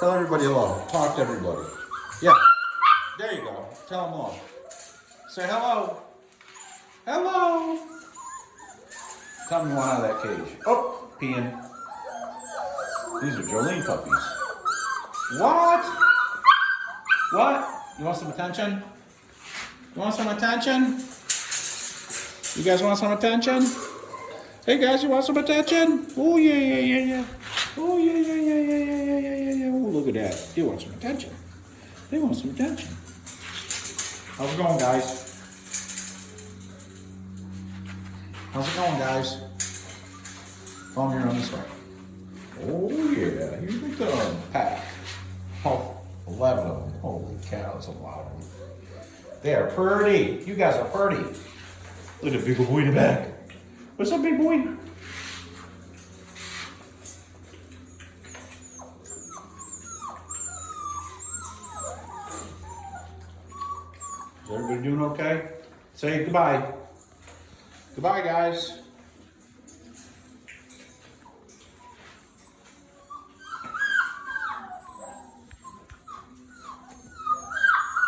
Tell everybody hello. Talk to everybody. Yeah. There you go. Tell them hello. Say hello. Hello. Tell me one out of that cage. Oh, peeing. These are Jolene puppies. What? What? You want some attention? You want some attention? You guys want some attention? Hey guys, you want some attention? Oh yeah, yeah, yeah, yeah. Oh yeah, yeah, yeah, yeah, yeah, yeah, yeah, yeah, yeah. Oh, look at that. They want some attention. They want some attention. How's it going, guys? How's it going, guys? Come here on this way. Oh yeah, here they come. Pack. Oh, 11 of them. Holy cow, that's a lot of them. They are pretty. You guys are pretty. Look at the big boy in the back. What's up, big boy? Is everybody doing okay? Say goodbye. Goodbye, guys.